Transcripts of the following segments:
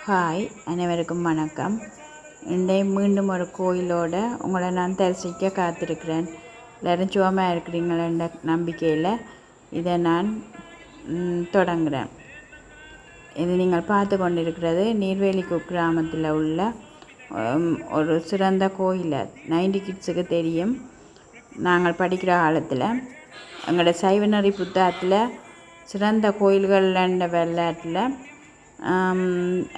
Hi, அனைவருக்கும் வணக்கம். இன்றைய மீண்டும் ஒரு கோயிலோட உங்களை நான் தரிசிக்க காத்திருக்கிறேன். எல்லோரும் சுகமாக இருக்கிறீங்களென்ற நம்பிக்கையில் இதை நான் தொடங்குகிறேன். இது நீங்கள் பார்த்து கொண்டிருக்கிறது நீர்வேலி குக்கிராமத்தில் உள்ள ஒரு சிறந்த கோயில். 90 கிட்ஸுக்கு தெரியும். நாங்கள் படிக்கிற காலத்தில் எங்களோட சைவநெறி புத்தகத்தில் சிறந்த கோயில்கள் என்ற வரலாற்றில்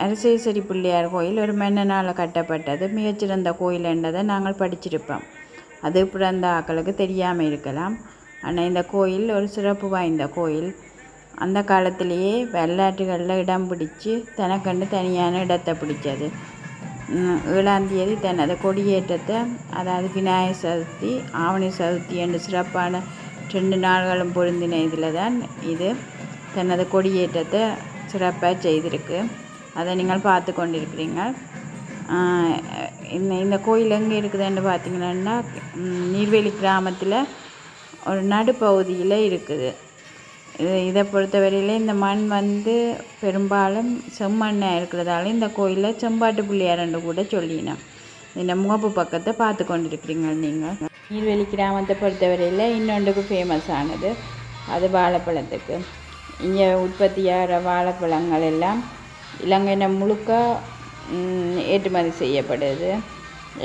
அரசேஸ்வரி பிள்ளையார் கோயில் ஒரு மன்னனால் கட்டப்பட்டது, மிகச்சிறந்த கோயில் என்றதை நாங்கள் படிச்சிருப்போம். அது பிறந்த ஆக்களுக்கு தெரியாமல் இருக்கலாம். ஆனால் இந்த கோயில் ஒரு சிறப்பு வாய்ந்த கோயில். அந்த காலத்திலேயே வரலாற்றுகளில் இடம் பிடிச்சி தனக்கண்டு தனியான இடத்தை பிடிச்சது. 7ஆம் தேதி தனது கொடியேற்றத்தை, அதாவது விநாயகர் சதுர்த்தி, ஆவணி சதுர்த்தி என்று சிறப்பான 2 நாள்களும் பொருந்தின இதில் தான் இது தனது கொடியேற்றத்தை சிறப்பாக செய்திருக்கு. அதை நீங்கள் பார்த்து கொண்டிருக்கிறீங்க. இந்த கோயில் எங்கே இருக்குதுன்னு பார்த்தீங்கன்னா நீர்வேலி கிராமத்தில் ஒரு நடுப்பகுதியில் இருக்குது. இதை பொறுத்தவரையில் இந்த மண் பெரும்பாலும் செம்மண்ணாக இருக்கிறதால இந்த கோயிலில் செம்பாட்டு பிள்ளையார் என்று கூட சொல்லினோம். இந்த முகப்பு பக்கத்தை பார்த்து கொண்டிருக்கிறீங்க நீங்கள். நீர்வேலி கிராமத்தை பொறுத்தவரையில் இன்னொன்றுக்கு ஃபேமஸ் ஆனது அது வாழைப்பழத்துக்கு. இங்கே உற்பத்தியாகிற வாழைப்பழங்கள் எல்லாம் இலங்கையில் முழுக்க ஏற்றுமதி செய்யப்படுது.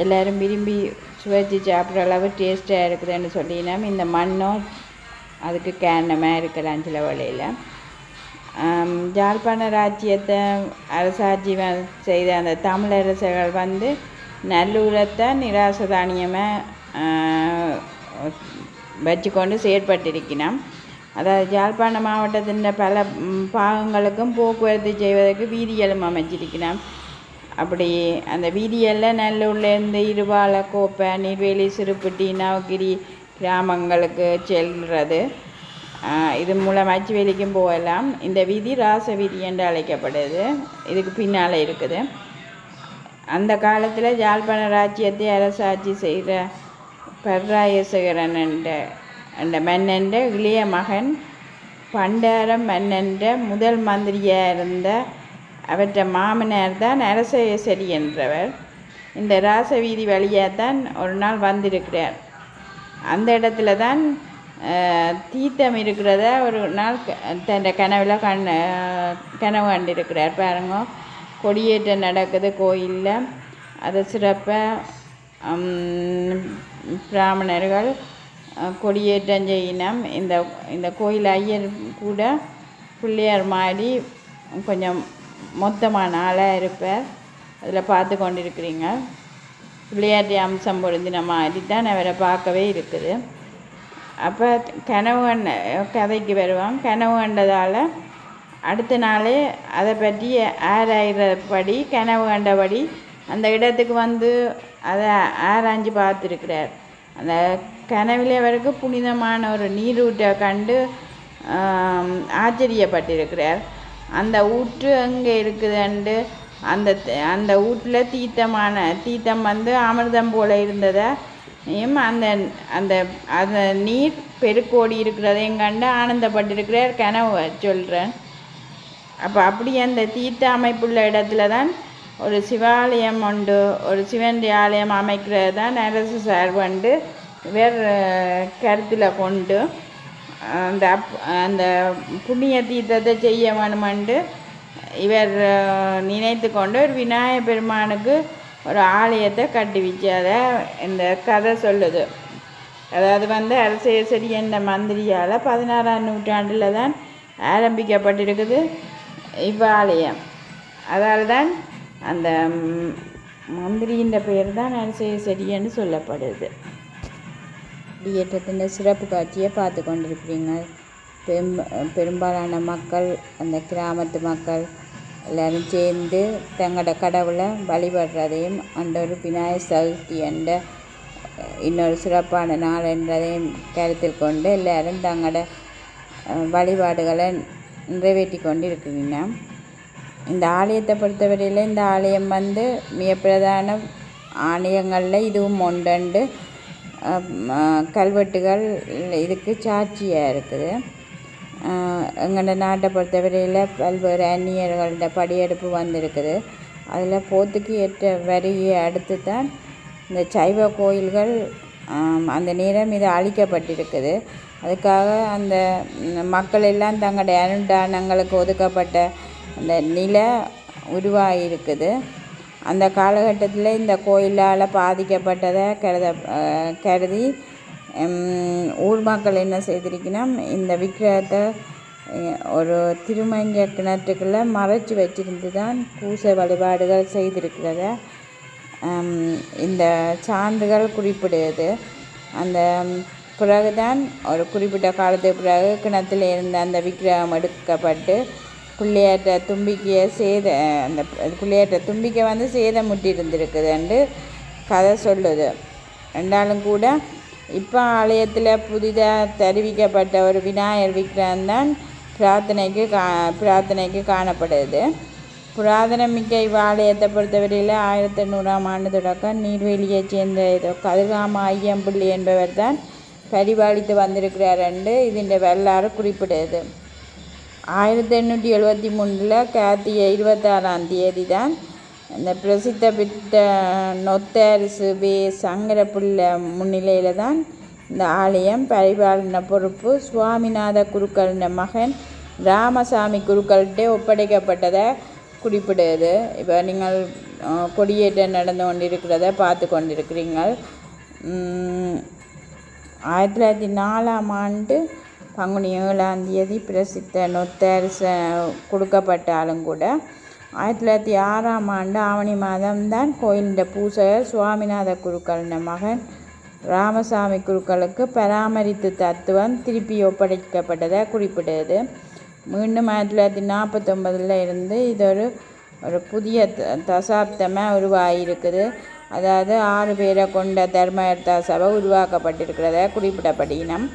எல்லோரும் விரும்பி சுவைச்சி சாப்பிட்ற அளவு டேஸ்ட்டாக இருக்குதுன்னு சொல்லினோம். இந்த மண்ணும் அதுக்கு காரணமாக இருக்கலாம் சில வழியில். யாழ்ப்பாண ராஜ்யத்தை அரசாட்சி செய்த அந்த தமிழரசர்கள் நல்லூரத்தை நிராசதானியமாக வச்சுக்கொண்டு செயற்பட்டிருக்கணும். அதாவது யாழ்ப்பாண மாவட்டத்தின் பல பாகங்களுக்கும் போக்குவரத்து செய்வதற்கு வீதிகளும் அமைச்சிருக்கணும். அப்படி அந்த வீதிகளில் நல்லூர்லேருந்து இருவாள, கோப்பை, நீர்வேலி, சிறுப்பட்டி, நவகிரி கிராமங்களுக்கு செல்கிறது. இது மூலம் அச்சுவேலிக்கும் போகலாம். இந்த வீதி ராச வீதி என்று அழைக்கப்படுது. இதுக்கு பின்னால் இருக்குது. அந்த காலத்தில் யாழ்ப்பாண ராஜ்யத்தை அரசாட்சி செய்கிற பர்ராயசகரன் என்ற மன்னன்ற இளைய மகன் பண்டாரம் மன்னன்ற முதல் மந்திரியாக இருந்த அவற்றை மாமனார் தான் அரசேஸ்வரி என்றவர். இந்த ராசவீதி வழியாக தான் ஒரு நாள் வந்திருக்கிறார். அந்த இடத்துல தான் தீர்த்தம் இருக்கிறத ஒரு நாள் தன் கனவில் கனவு கண்டிருக்கிறார். பாருங்க, கொடியேற்றம் நடக்குது கோயிலில். அதை சிறப்பாக பிராமணர்கள் கொடியேற்றம் செய்யினம். இந்த கோயில் ஐயர் கூட பிள்ளையார் மாதிரி கொஞ்சம் மொத்தமான ஆளாக இருப்பார். அதில் பார்த்து கொண்டிருக்கிறீங்க. பிள்ளையாட்டி அம்சம் பொருந்தின மாதிரி தான் அவரை பார்க்கவே இருக்குது. அப்போ கனவு கதைக்கு வருவான். கனவு கண்டதால் அடுத்த நாள் அதை பற்றி ஆராய்கிறபடி கனவு கண்டபடி அந்த இடத்துக்கு அதை ஆராய்ஞ்சு பார்த்துருக்கிறார். அந்த கனவில் அவருக்கு புனிதமான ஒரு நீரூற்றை கண்டு ஆச்சரியப்பட்டிருக்கிறார். அந்த ஊற்று எங்கே இருக்குதுண்டு அந்த ஊற்றில் தீர்த்தம் அமிர்தம் போல் இருந்ததையும் அந்த நீர் பெருக்கோடி இருக்கிறதையும் கண்டு ஆனந்தப்பட்டிருக்கிறார். கனவு சொல்கிறேன். அப்போ அப்படி அந்த தீர்த்த அமைப்புள்ள இடத்துல தான் ஒரு சிவாலயம் உண்டு. ஒரு சிவன் ஆலயம் அமைக்கிறது தான் அரசு சார்பு வேறு கருத்தில் கொண்டு அந்த புண்ணிய தீர்த்தத்தை செய்ய வேணுமென்று இவர் நினைத்து கொண்டு ஒரு விநாயகர் பெருமானுக்கு ஒரு ஆலயத்தை கட்டி வச்சதை இந்த கதை சொல்லுது. அதாவது அரசேஸ்வரி என்ற மந்திரியால் 16ஆம் நூற்றாண்டில் தான் ஆரம்பிக்கப்பட்டிருக்குது இவ்வாலயம். அதால் தான் அந்த மந்திரியின் பெயர் தான் அரசேஸ்வரி என்று சொல்லப்படுது. கொடியேற்றத்தின் சிறப்பு காட்சியை பார்த்து கொண்டிருக்கிறீங்க. பெரும்பாலான மக்கள், அந்த கிராமத்து மக்கள் எல்லோரும் சேர்ந்து தங்களோட கடவுளை வழிபடுறதையும் ஒரு விநாயகர் சதுர்த்தி என்ற இன்னொரு சிறப்பான நாள் என்றதையும் கருத்தில் கொண்டு எல்லோரும் தங்களோட வழிபாடுகளை நிறைவேற்றி கொண்டு இருக்கிறீங்க. இந்த ஆலயத்தை பொறுத்தவரையில் இந்த ஆலயம் மிக பிரதான ஆலயங்களில் இதுவும் ஒன்று. கல்வெட்டுகள் இதுக்கு சாட்சியாக இருக்குது. எங்களோட நாட்டை பொறுத்தவரையில் பல்வேறு அந்நியர்களோட படியெடுப்பு வந்திருக்குது. அதில் போத்துக்கு ஏற்ற வரியை அடுத்து தான் இந்த சைவ கோயில்கள் அந்த நேரம் இது அழிக்கப்பட்டிருக்குது. அதுக்காக அந்த மக்கள் எல்லாம் தங்களுடைய அனுஷ்டானங்களுக்கு ஒதுக்கப்பட்ட அந்த நிலை உருவாகியிருக்குது. அந்த காலகட்டத்தில் இந்த கோயிலால் பாதிக்கப்பட்டதை கருதி ஊர் மக்கள் என்ன செய்திருக்கணும், இந்த விக்கிரகத்தை ஒரு திருமஞ்ச கிணற்றுக்குள்ளே மறைச்சி வச்சிருந்து தான் பூசை வழிபாடுகள் செய்திருக்கிறத இந்த சான்றுகள் குறிப்பிடுது. அந்த பிறகுதான் ஒரு குறிப்பிட்ட காலத்துக்கு பிறகு கிணத்துல இருந்த அந்த விக்கிரகம் எடுக்கப்பட்டு பிள்ளையாற்ற தும்பிக்கையை அந்த பிள்ளையாற்ற தும்பிக்கை சேதமுட்டி இருந்திருக்குதுன்னு கதை சொல்லுது. ரெண்டாலும் கூட இப்போ ஆலயத்தில் புதிதாக தெரிவிக்கப்பட்ட ஒரு விநாயகர் விக்கிரகம்தான் பிரார்த்தனைக்கு காணப்படுது. புராதனமிக்க இவ்வாலயத்தை பொறுத்தவரையில் 1800ஆம் ஆண்டு தொடக்கம் நீர்வேலியைச் சேர்ந்த கதிர்காம ஐயம்பிள்ளை என்பவர் தான் பரிபாலித்து வந்திருக்கிறார் என்று இதன் வரலாறு குறிப்பிடுது. 1873 கார்த்திகை 26ஆம் தேதி தான் இந்த பிரசித்த பித்த நொத்தரிசு சங்கரப்பிள்ளை முன்னிலையில் தான் இந்த ஆலயம் பரிபாலன பொறுப்பு சுவாமிநாத குருக்களின் மகன் ராமசாமி குருக்கள்கிட்ட ஒப்படைக்கப்பட்டதை குறிப்பிடுது. இப்போ நீங்கள் கொடியேற்றம் நடந்து கொண்டிருக்கிறத பார்த்து கொண்டிருக்கிறீங்கள். 1904ஆம் ஆண்டு பங்குனி 7ஆம் தேதி பிரசித்த நொத்தரிச கொடுக்கப்பட்டாலும் கூட 1906ஆம் ஆண்டு ஆவணி மாதம்தான் கோயிலின் பூசகர் சுவாமிநாத குருக்களின் மகன் ராமசாமி குருக்களுக்கு பராமரித்து தத்துவம் திருப்பி ஒப்படைக்கப்பட்டதை குறிப்பிடுது. மீண்டும் 1949 இருந்து இது ஒரு புதிய தசாப்தமாக உருவாகியிருக்குது. அதாவது 6 பேரை கொண்ட தர்மயர்த்தா சபை உருவாக்கப்பட்டிருக்கிறத குறிப்பிடப்படினம்.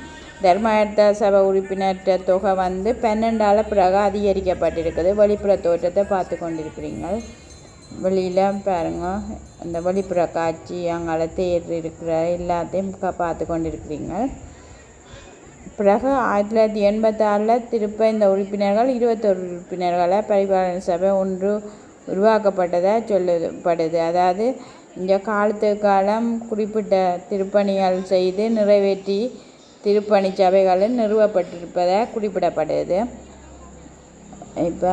தர்மயர்த்தா சபை உறுப்பினர்கிட்ட தொகை 12ஆல் பிறகு அதிகரிக்கப்பட்டிருக்குது. வெளிப்புற தோற்றத்தை பார்த்து கொண்டிருக்கிறீங்க. வெளியில் பாருங்க, அந்த வெளிப்புற காட்சி அங்கால தேர் இருக்கிற எல்லாத்தையும் பார்த்து கொண்டிருக்கிறீங்க. பிறகு 1986 திருப்ப இந்த உறுப்பினர்கள் 21 உறுப்பினர்களை பரிபாலன சபை ஒன்று உருவாக்கப்பட்டதாக சொல்லப்படுது. அதாவது இந்த காலத்துக்கு காலம் குறிப்பிட்ட திருப்பணிகள் செய்து நிறைவேற்றி திருப்பணி சபைகளும் நிறுவப்பட்டிருப்பதாக குறிப்பிடப்படுது. இப்போ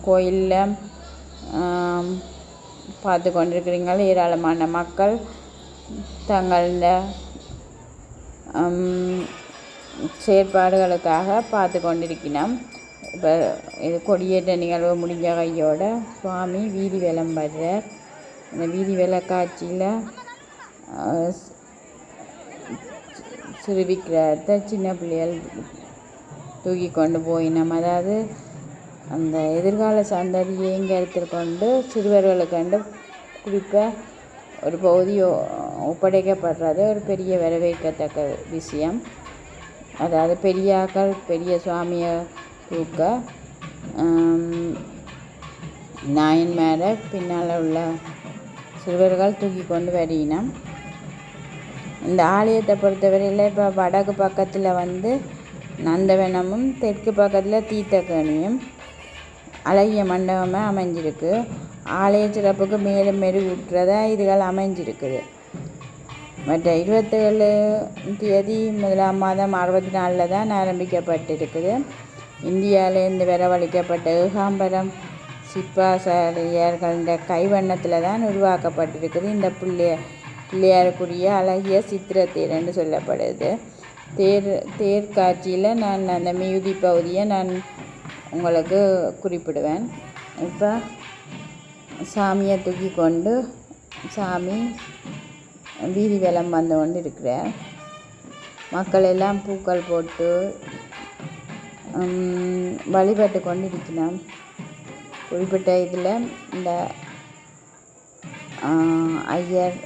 கோயிலில் பார்த்து கொண்டிருக்கிறீங்க. ஏராளமான மக்கள் தங்கள செயற்பாடுகளுக்காக பார்த்து கொண்டிருக்கிறோம். இப்போ இது கொடியேற்ற நிகழ்வு முடிஞ்ச கையோட சுவாமி வீதி வேலம் படுறார். இந்த வீதி வேலை காட்சியில் சிறு விக்கிரகத்தை சின்ன பிள்ளைகள் தூக்கி கொண்டு போயினோம். அதாவது அந்த எதிர்கால சந்ததியை இங்கே எடுத்துக்கொண்டு சிறுவர்களுக்கு குறிப்பாக ஒரு பகுதி ஒப்படைக்கப்படுறது ஒரு பெரிய வரவேற்கத்தக்க விஷயம். அதாவது பெரியாக்கள் பெரிய சுவாமியை தூக்க நாயின் மேலே பின்னால் உள்ள சிறுவர்கள் தூக்கி கொண்டு வரினோம். இந்த ஆலயத்தை பொறுத்தவரையில் இப்போ வடக்கு பக்கத்தில் நந்தவனமும் தெற்கு பக்கத்தில் தீர்த்தக்கேணியும் அழகிய மண்டபமாக அமைஞ்சிருக்கு. ஆலய சிறப்புக்கு மேலும் மெருகூட்டுறதா இதுகள் அமைஞ்சிருக்குது. மற்ற 27 தேதி 1ஆம் மாதம் 64 தான் ஆரம்பிக்கப்பட்டிருக்குது. இந்தியாவிலேருந்து வரவழைக்கப்பட்ட ஏகாம்பரம் சிற்பாசாரியர்களின் கைவண்ணத்தில் தான் உருவாக்கப்பட்டிருக்குது. இந்த பிள்ளையாருக்குரிய அழகிய சித்திரத்தேர் என்று சொல்லப்படுது. தேர் காட்சியில் நான் அந்த மிகுதி பகுதியை நான் உங்களுக்கு குறிப்பிடுவேன். இப்போ சாமியை தூக்கி கொண்டு சாமி வீதி வேலம் வந்து கொண்டு இருக்கிறார். மக்கள் எல்லாம் பூக்கள் போட்டு வழிபட்டு கொண்டு இருக்கிறோம். குறிப்பிட்ட இதில் இந்த ஐயர்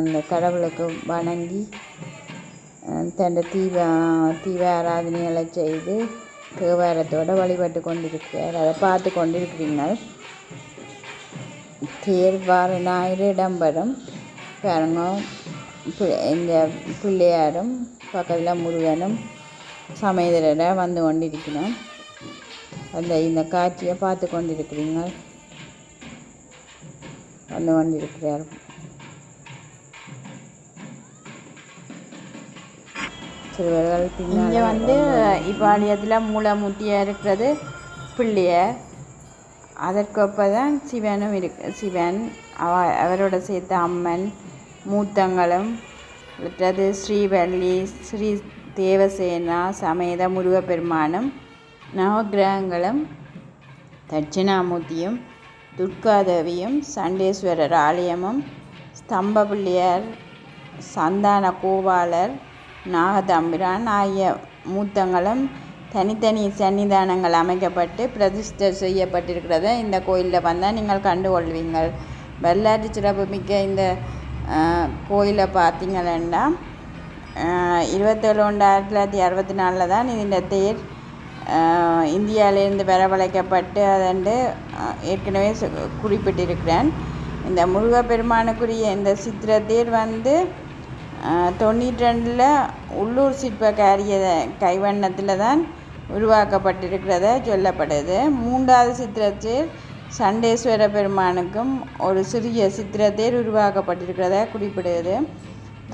அந்த கடவுளுக்கு வணங்கி தன் தீவ ஆராதனைகளை செய்து தேவாரத்தோடு வழிபட்டு கொண்டிருக்கிறார். அதை பார்த்து கொண்டிருக்கிறீங்க. தேர் வார ஞாயிறு இடம்பெறும். பாருங்க, இந்த பிள்ளையாரும் பக்கத்தில் முருகனும் சமேதரரை வந்து கொண்டிருக்கிறோம். இந்த காட்சியை பார்த்து கொண்டிருக்கிறீங்க. வந்து கொண்டிருக்கிறார். சிறுவர்கள் இங்கே இப்பாலயத்தில் மூலமூர்த்தியாக இருக்கிறது பிள்ளையார். அதற்கொப்பதான் சிவனும் சிவன் அவரோட சேர்த்த அம்மன் மூத்தங்களும் விட்டது ஸ்ரீவள்ளி ஸ்ரீ தேவசேனா சமேத முருகப்பெருமானும் நவகிரகங்களும் தட்சிணாமூர்த்தியும் துர்காதேவியும் சண்டேஸ்வரர் ஆலயமும் ஸ்தம்ப பிள்ளையார் சந்தான கோபாலர் நாகதம்பிரான் ஆகிய மூத்தங்களும் தனித்தனி சன்னிதானங்கள் அமைக்கப்பட்டு பிரதிஷ்டை செய்யப்பட்டிருக்கிறத இந்த கோயிலில் வந்தால் நீங்கள் கண்டுகொள்வீங்கள். வரலாற்று சிறப்பு மிக்க இந்த கோயிலை பார்த்தீங்கன்னா 27/1/1964 தான் இந்த தேர் இந்தியாவிலேருந்து வரவழைக்கப்பட்டு அதண்டு ஏற்கனவே குறிப்பிட்டிருக்கிறேன். இந்த முருகப்பெருமானுக்குரிய இந்த சித்திர தேர் 92 உள்ளூர் சிற்பக்காரிய கைவண்ணத்தில் தான் உருவாக்கப்பட்டிருக்கிறத சொல்லப்படுது. 3வது சித்திரத்தேர் சண்டேஸ்வர பெருமானுக்கும் ஒரு சிறிய சித்திரத்தேர் உருவாக்கப்பட்டிருக்கிறத குறிப்பிடுது.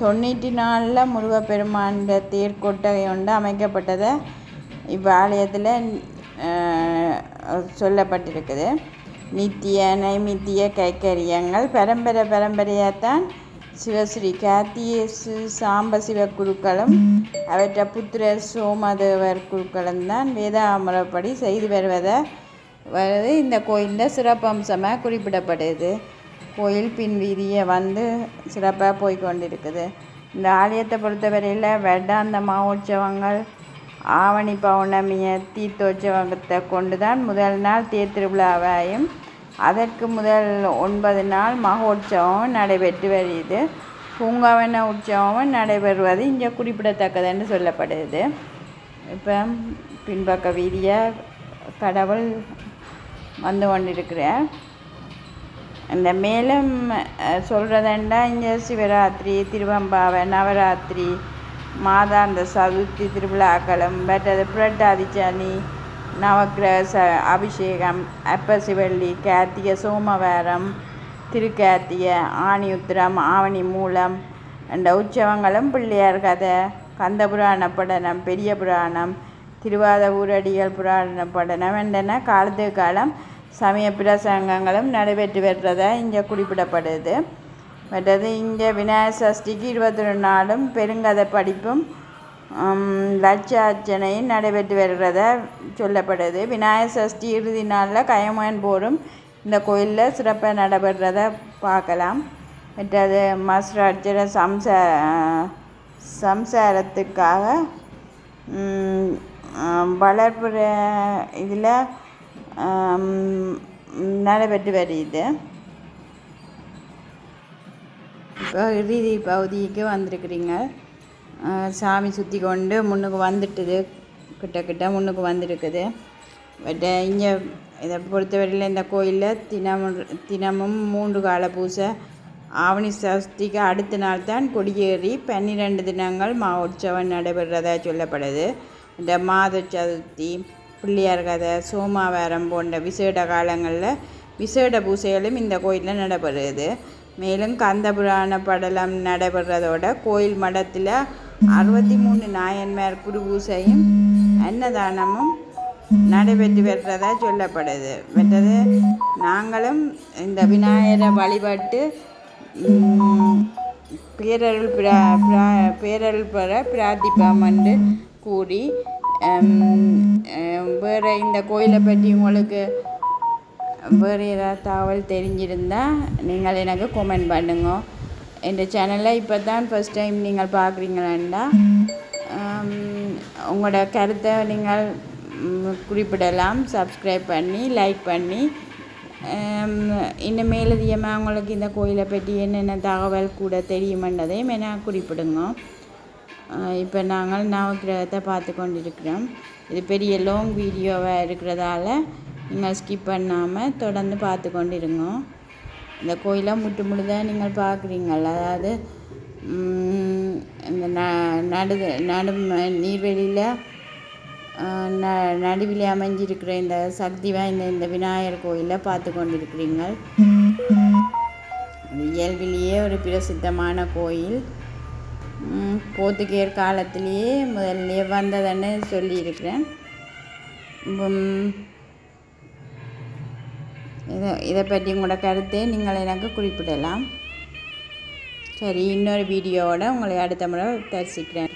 94 முருகப்பெருமான் தேர் கொட்டகை ஒன்று அமைக்கப்பட்டதை இவ்வாலயத்தில் சொல்லப்பட்டிருக்குது. நித்திய நைமித்திய கைக்கரியங்கள் பரம்பரையாகத்தான் சிவஸ்ரீ கார்த்திகை சாம்ப சிவ குருக்களும் அவற்றை புத்திரர் சோமதேவர் குருக்களும் தான் வேதாமுறைப்படி செய்து வருவது இந்த கோயிலில் சிறப்பம்சமாக குறிப்பிடப்படுது. கோயில் பின் வீதியை சிறப்பாக போய்கொண்டிருக்குது. இந்த ஆலயத்தை பொறுத்தவரையில் வருடாந்த மகோற்சவங்கள் ஆவணி பௌர்ணமிய தீர்த்தோற்சவத்தை கொண்டு தான் முதல் நாள் தேர் திருவிழாவையும் அதற்கு முதல் 9 நாள் மகோற்சவம் நடைபெற்று வருது. பூங்காவன உற்சவமும் நடைபெறுவது இங்கே குறிப்பிடத்தக்கது என்று சொல்லப்படுது. இப்போ பின்பக்க வீதியாக கடவுள் வந்து கொண்டிருக்கிறார். இந்த மேலும் சொல்கிறதண்டா இங்கே சிவராத்திரி திருவம்பாவை நவராத்திரி மாதாந்த சதுர்த்தி திருவிழாக்களும் மற்றது புரட்டாதி சனி நவக்கிரக அபிஷேகம் அப்பசிவள்ளி கார்த்திகை சோமவாரம் திருக்கார்த்திகை ஆணி உத்திரம் ஆவணி மூலம் என்ற உற்சவங்களும் பிள்ளையார் கதை கந்தபுராண படனம் பெரிய புராணம் திருவாத ஊரடிகள் புராண படனம் என்றன காலத்துக்கு காலம் சமய பிரசங்கங்களும் நடைபெற்று வருவதை இங்கே குறிப்பிடப்படுது. மற்றது இங்கே விநாயகர் சஷ்டிக்கு 22 நாளும் பெருங்கதை படிப்பும் லட்சார்ச்சனையும் நடைபெற்று வருகிறத சொல்லப்படுது. விநாயகர் சஷ்டி இறுதி நாளில் கயமன் போரும் இந்த கோயிலில் சிறப்பாக நடைபெறத பார்க்கலாம். மற்றது மஸ்ராட்சர சம்சாரத்துக்காக வளர்ப்புற இதில் நடைபெற்று வருது. இப்போ இறுதி பகுதிக்கு வந்திருக்கிறீங்க. சாமி சுற்றி கொண்டு முன்னுக்கு வந்துட்டுது, கிட்ட முன்னுக்கு வந்திருக்குது. பட் இங்கே இதை பொறுத்தவரையில் இந்த கோயிலில் தினமும் 3 கால பூசை ஆவணி சஷ்டிக்கு அடுத்த நாள் தான் கொடியேறி 12 தினங்கள் மகோற்சவம் நடைபெறதா சொல்லப்படுது. இந்த மாத சதுர்த்தி பிள்ளையார் கதை சோமாவாரம் போன்ற விசேட காலங்களில் விசேட பூசைகளும் இந்த கோயிலில் நடைபெறுது. மேலும் கந்தபுராண படலம் நடைபெறதோட கோயில் மடத்தில் 63 நாயன்மார் குருபூசையும் அன்னதானமும் நடைபெற்று வருறதா சொல்லப்படுது. மற்றது நாங்களும் இந்த விநாயகரை வழிபட்டு பேரருள் பெற பிரார்த்திப்போம் என்று கூறி வேறு இந்த கோயிலை பற்றி உங்களுக்கு வேறு ஏதாவது தகவல் தெரிஞ்சிருந்தால் நீங்கள் எனக்கு கமெண்ட் பண்ணுங்க. இந்த சேனலில் இப்போ தான் ஃபஸ்ட் டைம் நீங்கள் பார்க்குறீங்களா உங்களோட கருத்தை நீங்கள் குறிப்பிடலாம். சப்ஸ்கிரைப் பண்ணி லைக் பண்ணி இன்னும் மேலதிகமாக உங்களுக்கு இந்த கோயிலை பற்றி என்னென்ன தகவல் கூட தெரியுமென்றதையும் என்ன குறிப்பிடுங்க. இப்போ நாங்கள் நவக்கிரகத்தை பார்த்து கொண்டிருக்கிறோம். இது பெரிய லாங் வீடியோவாக இருக்கிறதால நீங்கள் ஸ்கிப் பண்ணாமல் தொடர்ந்து பார்த்து கொண்டிருங்க. இந்த கோயிலை முழுதாக நீங்கள் பார்க்குறீங்களா, அதாவது இந்த நடு நீர்வெளியில் நடுவில் அமைஞ்சிருக்கிற இந்த சக்தி வாய்ந்த இந்த விநாயகர் கோயிலை பார்த்து கொண்டிருக்கிறீங்கள். இயல்பிலேயே ஒரு பிரசித்தமான கோயில். போர்த்துகேயர் காலத்திலேயே முதல்ல வந்ததுன்னு சொல்லியிருக்கிறேன். இதை பற்றி உங்களோட கருத்தை நீங்கள் எனக்கு குறிப்பிடலாம். சரி, இன்னொரு வீடியோவோட உங்களை அடுத்த முறை தரிசிக்கிறேன்.